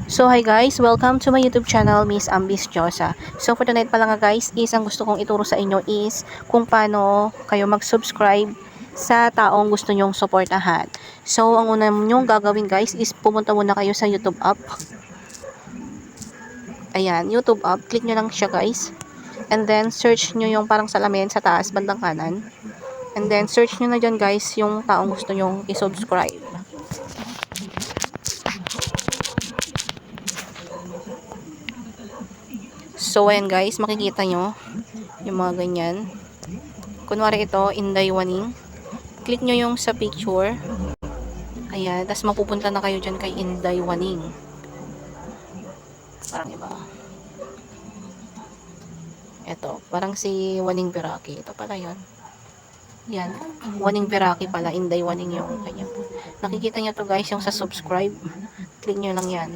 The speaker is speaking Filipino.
So hi guys, welcome to my YouTube channel, Miss Ambisyosa. So for tonight pala nga guys, is ang gusto kong ituro sa inyo is kung paano kayo mag-subscribe sa taong gusto nyong suportahan. So ang una nyong gagawin guys is pumunta muna kayo sa YouTube app. Ayan, YouTube app, click nyo lang siya guys. And then search nyo yung parang salamin sa taas bandang kanan. And then search nyo na dyan guys yung taong gusto nyong i-subscribe. So, ayan guys, makikita nyo yung mga ganyan. Kunwari ito, Inday Waning. Click nyo yung sa picture. Ayan, tapos mapupunta na kayo dyan kay Inday Waning. Parang iba. Ito, parang si Waning Piraki. Ito pala yun. Yan, Waning Piraki pala, Inday Waning yung kanya. Nakikita nyo to guys, yung sa subscribe. Click nyo lang yan.